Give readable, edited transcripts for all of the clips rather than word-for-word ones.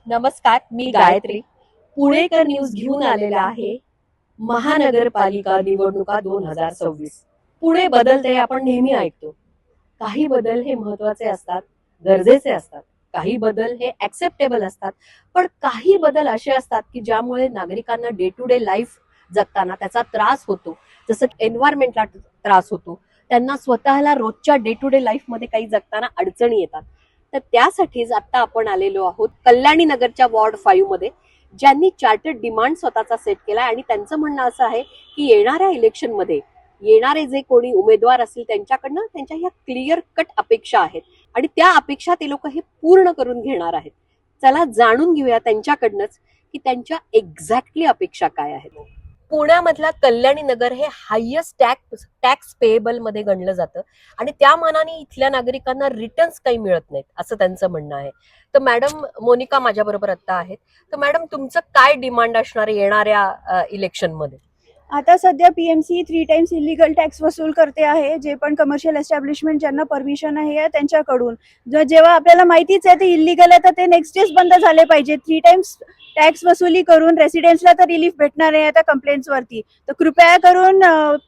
नमस्कार, मी गायत्री. पुणेकर न्यूज घेऊन आलेला आहे. महानगरपालिका निवडणुका 2026. पुणे बदलते हे आपण नेहमी ऐकतो. काही बदल हे महत्वाचे असतात, गरजेचे असतात. काही बदल हे ऍक्सेप्टेबल असतात. पण काही बदल असे असतात की ज्यामुळे नागरिकांना डे टू डे लाईफ जगताना त्याचा त्रास होतो. जसं एन्व्हायरमेंटला त्रास होतो. त्यांना स्वतःला रोजच्या डे टू डे लाईफ मध्ये काही जगताना अडचणी येतात. तर त्यासाठीच आता आपण आलेलो आहोत कल्याणी नगरच्या वॉर्ड 5 मध्ये, ज्यांनी चार्टर्ड डिमांड स्वतःचा सेट केला आणि त्यांचं म्हणणं असं आहे की येणाऱ्या इलेक्शन मध्ये येणारे जे कोणी उमेदवार असतील त्यांच्याकडनं त्यांच्या ह्या क्लिअर कट अपेक्षा आहेत आणि त्या अपेक्षा ते लोक हे पूर्ण करून घेणार आहेत. चला जाणून घेऊया त्यांच्याकडनंच की त्यांच्या एक्झॅक्टली अपेक्षा काय आहेत. पुण्यामधला कल्याणी नगर हे हायेस्ट टॅक्स पेएबल मध्ये गणलं जातं आणि त्या मानाने इथल्या नागरिकांना रिटर्न्स काही मिळत नाहीत असं त्यांचं म्हणणं आहे. तर मॅडम मोनिका माझ्या बरोबर आता आहेत. तर मॅडम तुमचं काय डिमांड असणार आहे येणाऱ्या इलेक्शन मध्ये? आता सध्या पीएमसी 3 टाइम्स इलिगल टॅक्स वसूल करते आहे, जे पण कमर्शियल एस्टॅब्लिशमेंट ज्यांना परमिशन आहे त्यांच्याकडून. जेव्हा आपल्याला माहितीच आहे ते इलिगल आहे तर ते नेक्स्ट डेच बंद झाले पाहिजे. 3 टाइम्स टॅक्स वसुली करून रेसिडेंट्सला तर रिलीफ भेटणार आहे आता कंप्लेंट्स वरती. तर कृपया करून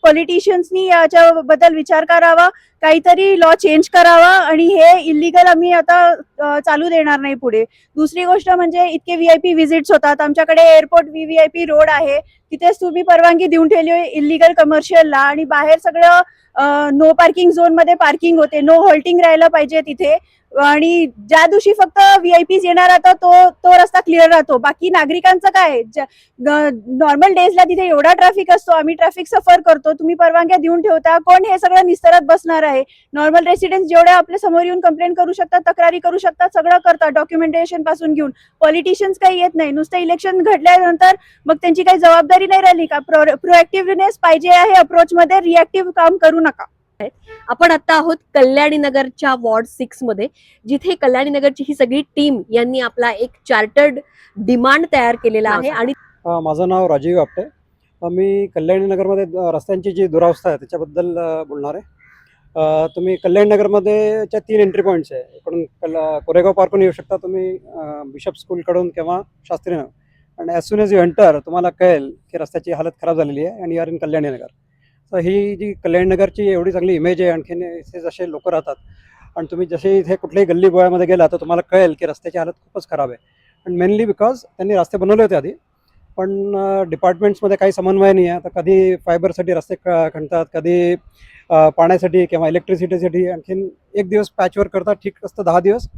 पॉलिटिशियन्सनी याच्याबद्दल विचार करावा, काहीतरी लॉ चेंज करावा आणि हे इलिगल आम्ही आता चालू देणार नाही पुढे. दुसरी गोष्ट म्हणजे इतके व्हीआयपी व्हिजिट्स होतात. आमच्याकडे एअरपोर्ट व्हीआयपी रोड आहे, तिथेच तुम्ही परवानगी देऊन ठेवली इलिगल कमर्शियलला आणि बाहेर सगळं नो पार्किंग झोन मध्ये पार्किंग होते. नो हॉल्टिंग राहायला पाहिजे तिथे. आणि ज्या दिवशी फक्त व्हीआयपी येणार आता तो रस्ता क्लिअर राहतो. बाकी नागरिकांचं काय, नॉर्मल डेजला तिथे एवढा ट्रॅफिक असतो, आम्ही ट्रॅफिक सफर करतो, तुम्ही परवानग्या देऊन ठेवता. कोण हे सगळं निस्तरत बसणार आहे? नॉर्मल रेसिडेंट जेवढे आपल्या समोर येऊन कंप्लेंट करू शकतात, तक्रारी करू शकतात, सगळं करतात डॉक्युमेंटेशन पासून घेऊन. पॉलिटिशियन्स काही येत नाही. नुसतं इलेक्शन घडल्यानंतर मग त्यांची काही जबाबदारी नाही राहिली का? प्रोएक्टिव्हनेस पाहिजे आहे अप्रोच मध्ये, रिएक्टिव्ह काम करू नका. आपण आता आहोत कल्याणी नगरच्या वॉर्ड 6 मध्ये, जिथे कल्याणी नगरची ही सगळी टीम यांनी आपला एक चार्टर्ड डिमांड तयार केलेला आहे. आणि माझं नाव राजीव आपटे. मी कल्याणी नगरमध्ये रस्त्यांची जी दुरावस्था आहे त्याच्याबद्दल बोलणार आहे. तुम्ही कल्याणी नगरमध्ये 3 एंट्री पॉईंट्स आहे. इकडून कोरेगाव पार्कून येऊ शकता तुम्ही, बिशप स्कूलकडून किंवा शास्त्रीनगर. आणि as soon as you enter तुम्हाला कळेल की रस्त्याची हालत खराब झालेली आहे आणि आर इन कल्याणी नगर. तर ही जी कल्याणी नगरची एवढी चांगली इमेज आहे, आणखीन इथे जसे लोक राहतात आणि तुम्ही जसे इथे कुठल्याही गल्ली बोळ्यामध्ये गेला तर तुम्हाला कळेल की रस्त्याची हालत खूपच खराब आहे. आणि मेनली बिकॉज त्यांनी रस्ते बनवले होते आधी, पण डिपार्टमेंट्समध्ये काही समन्वय नाही आहे. तर कधी फायबरसाठी रस्ते खणतात, कधी पाण्यासाठी किंवा इलेक्ट्रिसिटीसाठी आणखीन एक दिवस पॅचवर्क करतात, ठीक असतं 10 दिवस,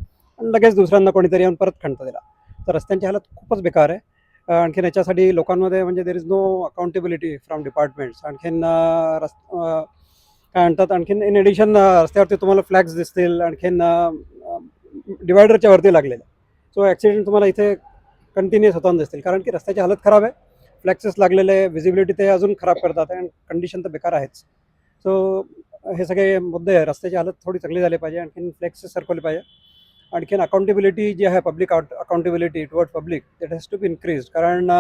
आणि लगेच दुसऱ्यांदा कोणीतरी येऊन परत खणतं त्याला. तर रस्त्यांची हालत खूपच बेकार आहे. आणखीन याच्यासाठी लोकांमध्ये म्हणजे there is no accountability from departments. आणखीन काय म्हणतात, आणखीन इन एडिशन रस्त्यावरती तुम्हाला फ्लॅग्स दिसतील, आणखीन डिवायडरच्या वरती लागलेले. सो ॲक्सिडेंट तुम्हाला इथे कंटिन्युअस होताना दिसतील, कारण की रस्त्याची हालत खराब आहे. फ्लॅक्सेस लागलेले, व्हिजिबिलिटी ते अजून खराब करतात आणि कंडिशन तर बेकार आहेच. सो हे सगळे मुद्दे आहे. रस्त्याची हालत थोडी चांगली झाली पाहिजे, आणखीन फ्लॅक्सेस सरकवले पाहिजे. आणखीन अकाउंटेबिलिटी जी आहे, public accountability toward public, that has to be increase. कारण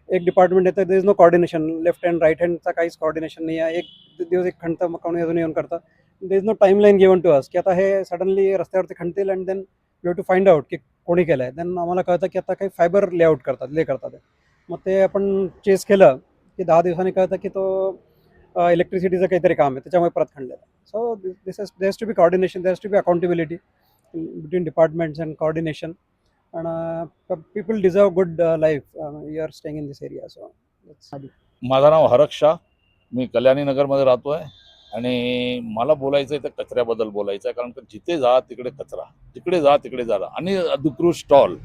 एक डिपार्टमेंट येतं, there is no coordination. Left hand right हँडचा काहीच कॉर्डिनेशन नाही आहे. एक दिवस एक खणतं, मग कोणी अजून येऊन करतं. There is no timeline given to us की आता हे सडनली रस्त्यावरती खणतील and then you have to find out की कोणी केलं आहे. देन आम्हाला कळतं की आता काही फायबर लेआउट करतात, ले करतात. मग ते आपण चेस केलं की 10 दिवसांनी कळतं की तो इलेक्ट्रिसिटीचं काहीतरी काम आहे, त्याच्यामुळे परत खणलेलं. So this is there's to be coordination, there's to be accountability between departments and coordination, and people deserve good life. You are staying in this area, so that's. माझं नाव हरक शाह. मी कल्याणी नगरमध्ये राहतो आहे आणि मला बोलायचं आहे तर कचऱ्याबद्दल बोलायचं आहे. कारण की जिथे जा तिकडे कचरा, जिकडे जा तिकडे जा. आणि अधिकृत स्टॉल,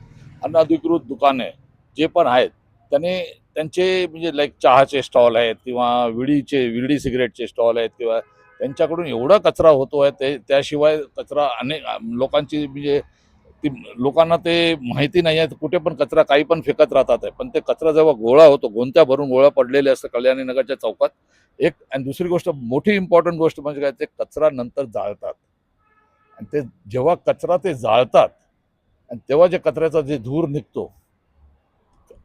अनधिकृत दुकाने जे पण आहेत त्यांचे म्हणजे लाईक चहाचे स्टॉल आहेत किंवा विडी सिगरेटचे स्टॉल आहेत, किंवा त्यांच्याकडून एवढा कचरा होतो आहे. त्याशिवाय कचरा अनेक लोकांची म्हणजे लोकांना ते माहिती नाही आहे. कुठे पण कचरा काही पण फेकत राहतात आहे. पण ते कचरा जेव्हा गोळा होतो, गोंत्या भरून गोळा पडलेले असतं कल्याणी नगरच्या चौकात एक. आणि दुसरी गोष्ट, मोठी इम्पॉर्टंट गोष्ट म्हणजे काय, ते कचरा नंतर जाळतात. आणि ते जेव्हा कचरा ते जाळतात आणि तेव्हा जे कचऱ्याचा जे धूर निघतो,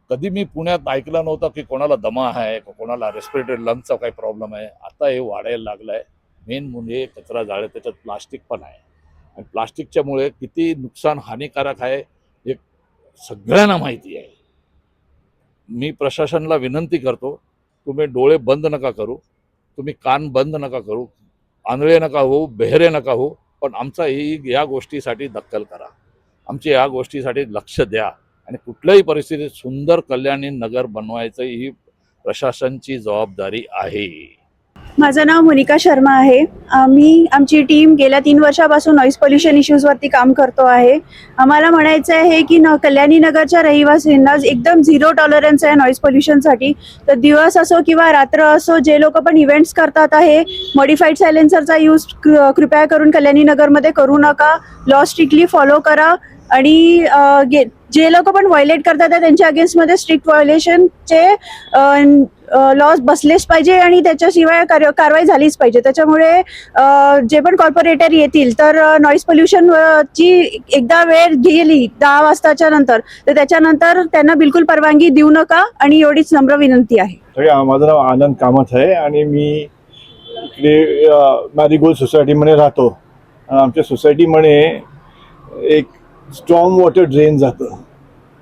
कधी मी पुण्यात ऐकलं नव्हतं की कोणाला दमा आहे, कोणाला रेस्पिरेटरी लंगचा काही प्रॉब्लेम आहे. आता हे वाढायला लागलं आहे. मेन म्हणजे कचरा जाळे, त्याच्यात प्लास्टिक पण आहे. आणि प्लास्टिकच्यामुळे किती नुकसान हानिकारक आहे हे सगळ्यांना माहिती आहे. मी प्रशासनाला विनंती करतो, तुम्ही डोळे बंद नका करू, तुम्ही कान बंद नका करू, आंधळे नका होऊ, बेहरे नका होऊ, पण आमचा या गोष्टीसाठी दखल करा, आमची या गोष्टीसाठी लक्ष द्या आणि कुठल्याही परिस्थितीत सुंदर कल्याणी नगर बनवायचं ही प्रशासनची जबाबदारी आहे. माझं नाव मोनिका शर्मा आहे. आमची टीम गेल्या 3 वर्षापासून नॉईज पोल्युशन इश्यूजवरती काम करतो आहे. आम्हाला म्हणायचं आहे की कल्याणी नगरच्या रहिवासींना एकदम झिरो टॉलरन्स आहे नॉईज पोल्युशनसाठी. तर दिवस असो किंवा रात्र असो, जे लोक पण इव्हेंट्स करतात आहे, मॉडिफाईड सायलेन्सरचा यूज कृपया करून कल्याणी नगरमध्ये करू नका. लॉ स्ट्रिक्टली फॉलो करा आणि जे लोक पण व्हायलेट करतात आहे त्यांच्या अगेन्स्टमध्ये स्ट्रिक्ट व्हायलेशनचे लॉज बसलेच पाहिजे आणि त्याच्याशिवाय कारवाई झालीच पाहिजे. त्याच्यामुळे जे पण कॉर्पोरेटर येतील तर नॉईज पोल्युशन ची एकदा वेळ गेली 10 वाजताच्या नंतर, तर त्याच्यानंतर त्यांना बिलकुल परवानगी देऊ नका आणि एवढीच नम्र विनंती आहे. माझं नाव आनंद कामत आहे आणि मी इकडे मॅरीगोल्ड सोसायटीमध्ये राहतो. आमच्या सोसायटीमध्ये एक स्ट्रॉंग वॉटर ड्रेन जातं.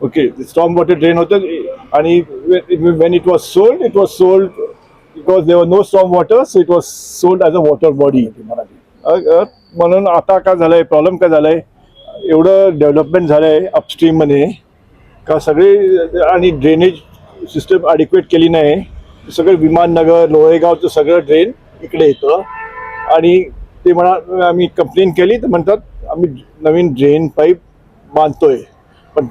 ओके, स्ट्रॉंग वॉटर ड्रेन होतं आणि when it was sold because there were no strong water, so it was sold as a water body. म्हणून आता काय झालं आहे, प्रॉब्लेम काय झाला आहे, एवढं डेव्हलपमेंट झालं आहे अपस्ट्रीममध्ये का सगळे, आणि ड्रेनेज सिस्टम ॲडिक्वेट केली नाही. सगळं विमाननगर, लोहेगावचं सगळं ड्रेन इकडे येतं आणि ते आम्ही कंप्लेंट केली तर म्हणतात आम्ही नवीन ड्रेन पाईप बांधतोय, पण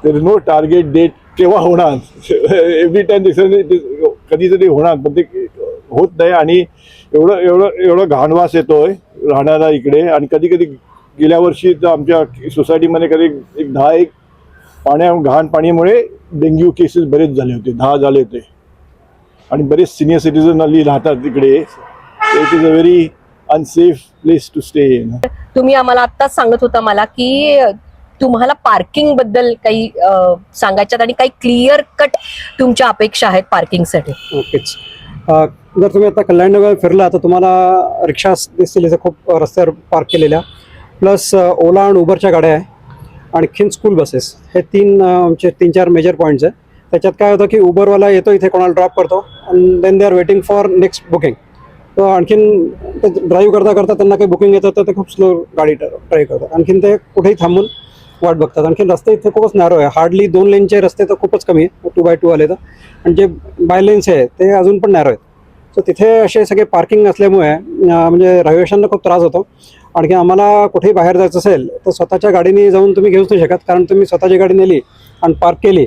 there is no target date केव्हा होणार. एव्हरी टाइम कधीतरी होणार, पण ते होत नाही आणि एवढं घाणवास येतोय राहणारा इकडे. आणि कधी कधी गेल्या वर्षी तर आमच्या सोसायटीमध्ये कधी एक 10 घाण पाण्यामुळे डेंग्यू केसेस बरेच झाले होते, 10 झाले होते आणि बरेच सिनियर सिटीजन हल्ली राहतात तिकडे. It is a very unsafe place to stay. तुम्ही आम्हाला आत्ताच सांगत होता मला की तुम्हाला पार्किंग बद्दल काही सांगायच्यात आणि काही क्लिअर कट तुमच्या अपेक्षा आहेत पार्किंगसाठी. नक्कीच. जर तुम्ही आता कल्याणनगर फिरला तर तुम्हाला रिक्षा दिसतील इथे खूप रस्त्यावर पार्क केलेल्या, प्लस ओला आणि उबरच्या गाड्या आहे, आणखीन स्कूल बसेस. हे आमचे 3-4 मेजर पॉईंट्स आहे. त्याच्यात काय होतं की उबरवाला येतो इथे, कोणाला ड्रॉप करतो आणि then they are waiting for next booking. तर आणखीन ते ड्राईव्ह करता करता त्यांना काही बुकिंग येतं तर ते खूप स्लो गाडी ड्राईव्ह करतात. आणखीन ते कुठेही थांबून वाट बघतात. आणखीन रस्ते इथे खूपच नॅरो आहे, हार्डली 2 लेनचे रस्ते तर खूपच कमी आहे, 2x2 आले तर, आणि जे बाय लेन्स आहे ते अजून पण नॅरो आहेत. सो तिथे असे सगळे पार्किंग असल्यामुळे म्हणजे रहिवाशांना खूप त्रास होतो. आणखी आम्हाला कुठेही बाहेर जायचं असेल तर स्वतःच्या गाडीने जाऊन तुम्ही घेऊच नाही शकत, कारण तुम्ही स्वतःची गाडी नेली आणि पार्क केली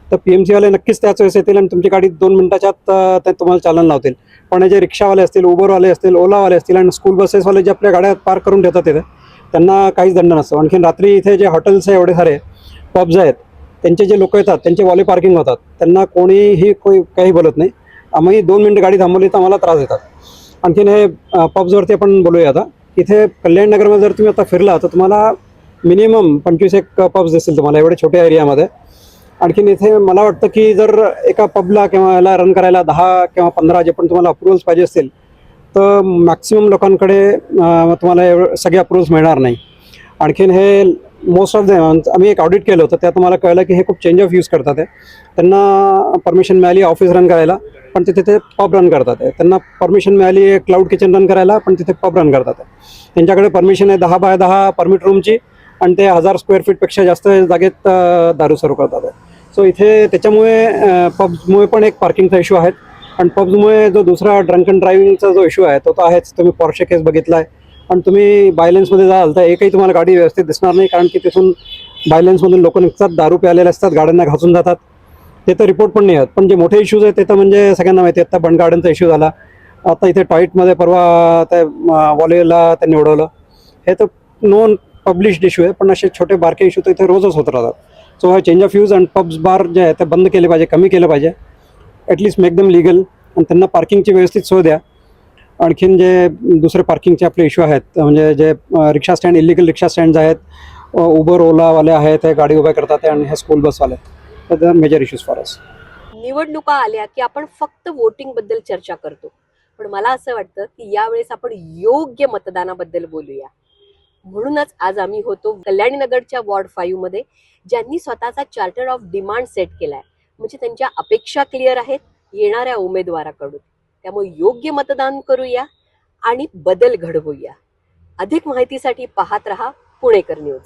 तर PMC वाले नक्कीच त्याच वेळेस येतील आणि तुमची गाडी 2 मिनिटाच्या आत ते तुम्हाला चालन लावतील. पण जे रिक्षावाले असतील, उबरवाले असतील, ओलावाले असतील आणि स्कूल बसेसवाले जे आपल्या गाड्या पार्क करून ठेवतात तिथे, त्यांना काहीच दंड नसतो. आणखीन रात्री इथे जे हॉटेल्स आहे, एवढे सारे पब्स आहेत, त्यांचे जे लोक येतात त्यांचे वॉली पार्किंग होतात, त्यांना कोणीही काही बोलत नाही. आम्ही 2 मिनिटं गाडी थांबवली तर आम्हाला त्रास देतात. आणखीन हे पब्सवरती आपण बोलूया आता. इथे कल्याणनगरमध्ये जर तुम्ही आता फिरला तर तुम्हाला मिनिमम 25 पब्स दिसतील तुम्हाला एवढे छोट्या एरियामध्ये. आणखीन इथे मला वाटतं की जर एका पबला किंवा याला रन करायला 10 किंवा 15 जे पण तुम्हाला अप्रुव्हल्स पाहिजे असतील तर मॅक्सिमम लोकांकडे तुम्हाला सगळे अप्रुव्हल्स मिळणार नाही. आणखीन हे मोस्ट ऑफ देम, आम्ही एक ऑडिट केलं होतं त्यात मला कळलं की हे खूप चेंज ऑफ यूज करतात आहे. त्यांना परमिशन मिळाली ऑफिस रन करायला, पण ते तिथे पब रन करतात आहे. त्यांना परमिशन मिळाली क्लाउड किचन रन करायला, पण तिथे पब रन करतात आहे. त्यांच्याकडे परमिशन आहे 10 बाय 10 परमिट रूमची, आणि ते 1000 स्क्वेअर फीटपेक्षा जास्त जागेत दारू सर्व करतात आहे. सो इथे त्याच्यामुळे पब्समुळे पण एक पार्किंगचा इश्यू आहे. आणि पब्समुळे जो दुसरा ड्रंक अँड ड्रायव्हिंगचा जो इश्यू आहे तो तर आहेच. तुम्ही पॉर्शे केस बघितला आहे, पण तुम्ही बायलेन्समध्ये जाल तर एकही तुम्हाला गाडी व्यवस्थित दिसणार नाही, कारण की तिथून बायलेन्समधून लोक निघतात, दारू प्यालेले असतात, गाड्यांना घासून जातात. ते तर रिपोर्ट पण नाही आहेत. पण जे मोठे इश्यूज आहेत ते तर म्हणजे सगळ्यांना माहिती आहे. आता बंड गार्डनचा इश्यू झाला, आता इथे टॉयलेटमध्ये परवा त्या वॉलीला त्यांनी उडवलं. हे तर नोन पब्लिश्ड इश्यू आहे, पण असे छोटे बारके इश्यू तर इथे रोजच होत राहतात. सो हा चेंज ऑफ यूज आणि पब्स बार जे आहे ते बंद केले पाहिजे, कमी केलं पाहिजे. ॲटलिस्ट मेक दम लिगल, आणि त्यांना पार्किंगची व्यवस्थित सोय द्या. आणखीन जे दुसरे पार्किंगचे आपले इश्यू आहेत, म्हणजे जे रिक्षा स्टँड, इलिगल रिक्षा स्टँड्स आहेत, उबर ओलावाले आहेत, ते गाडी उभ्या करतात आणि हे स्कूल बसवाले, तर मेजर इश्यूज फॉर अस. निवडणुका आल्या की आपण फक्त वोटिंग बद्दल चर्चा करतो, पण मला असं वाटतं की यावेळेस आपण योग्य मतदानाबद्दल बोलूया. म्हणूनच आज आम्ही होतो कल्याणी नगरच्या वॉर्ड 5 मध्ये, ज्यांनी स्वतःचा चार्टर ऑफ डिमांड सेट केलाय. म्हणजे त्यांच्या अपेक्षा क्लिअर आहेत येणाऱ्या उमेदवाराकडून. त्यामुळे योग्य मतदान करूया आणि बदल घडवूया. अधिक माहितीसाठी पाहत रहा पुणेकर न्यूज.